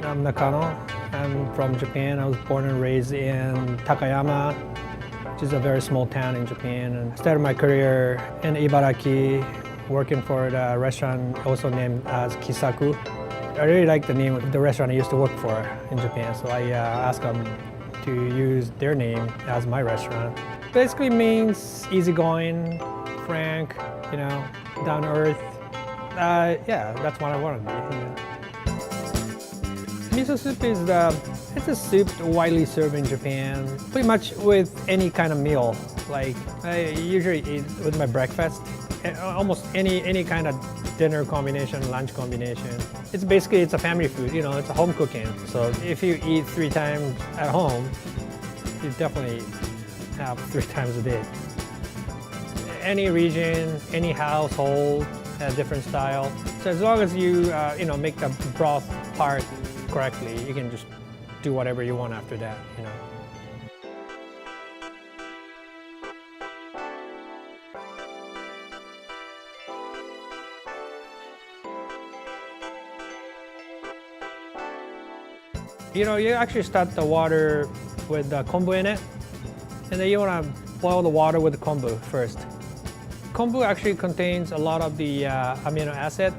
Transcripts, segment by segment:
I'm Nakano. I'm from Japan. I was born and raised in Takayama, which is a very small town in Japan. And started my career in Ibaraki, working for the restaurant also named as Kisaku. I really like the name of the restaurant I used to work for in Japan, so I asked them to use their name as my restaurant. Basically means easygoing, frank, down to earth. Yeah, that's what I want to be. Miso soup is it's a soup widely served in Japan, pretty much with any kind of meal. Like I usually eat with my breakfast, almost any kind of dinner combination, lunch combination. It's a family food, it's a home cooking. So if you eat 3 times at home, you definitely have 3 times a day. Any region, any household has different style. So as long as you make the broth part correctly, you can just do whatever you want after that. You actually start the water with the kombu in it, and then you want to boil the water with the kombu first. Kombu actually contains a lot of the amino acid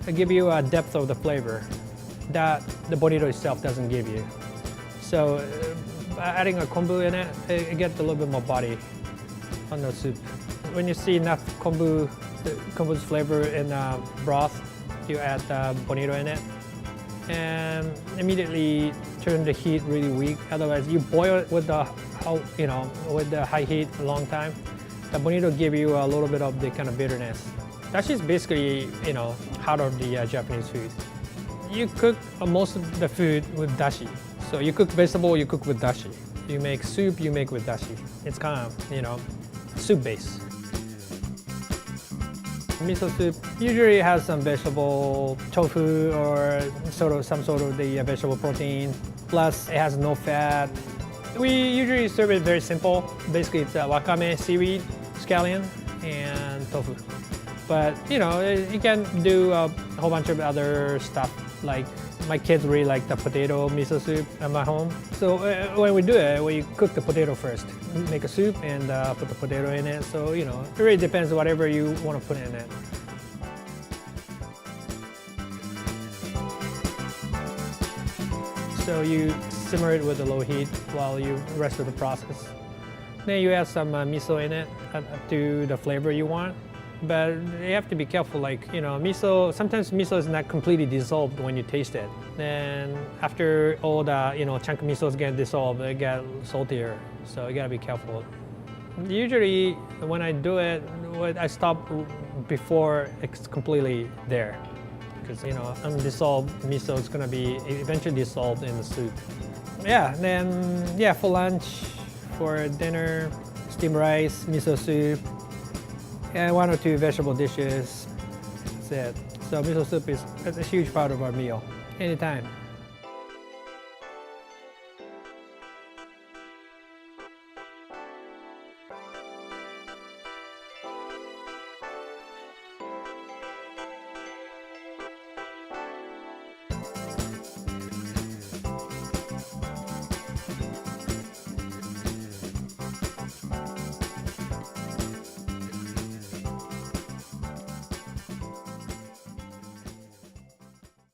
that give you a depth of the flavor that the bonito itself doesn't give you. So adding a kombu in it, it gets a little bit more body on the soup. When you see enough kombu's flavor in the broth, you add the bonito in it, and immediately turn the heat really weak. Otherwise, you boil it with the high heat a long time. The bonito give you a little bit of the kind of bitterness. That's just basically heart of the Japanese food. You cook most of the food with dashi. So you cook vegetable, you cook with dashi. You make soup, you make with dashi. It's kind of soup base. Miso soup usually has some vegetable, tofu or some sort of the vegetable protein. Plus it has no fat. We usually serve it very simple. Basically it's wakame, seaweed, scallion, and tofu. But you can do a whole bunch of other stuff. Like my kids really like the potato miso soup at my home. So when we do it, we cook the potato first. Make a soup and put the potato in it. So it really depends whatever you want to put in it. So you simmer it with a low heat while you rest of the process. Then you add some miso in it up to the flavor you want. But you have to be careful, miso, sometimes miso is not completely dissolved when you taste it. Then after all the, chunk of miso get dissolved, it gets saltier. So you gotta be careful. Usually when I do it, I stop before it's completely there. Because, undissolved miso is gonna be eventually dissolved in the soup. Yeah, then, for lunch, for dinner, steamed rice, miso soup, and 1 or 2 vegetable dishes. That's it. So miso soup is a huge part of our meal, anytime.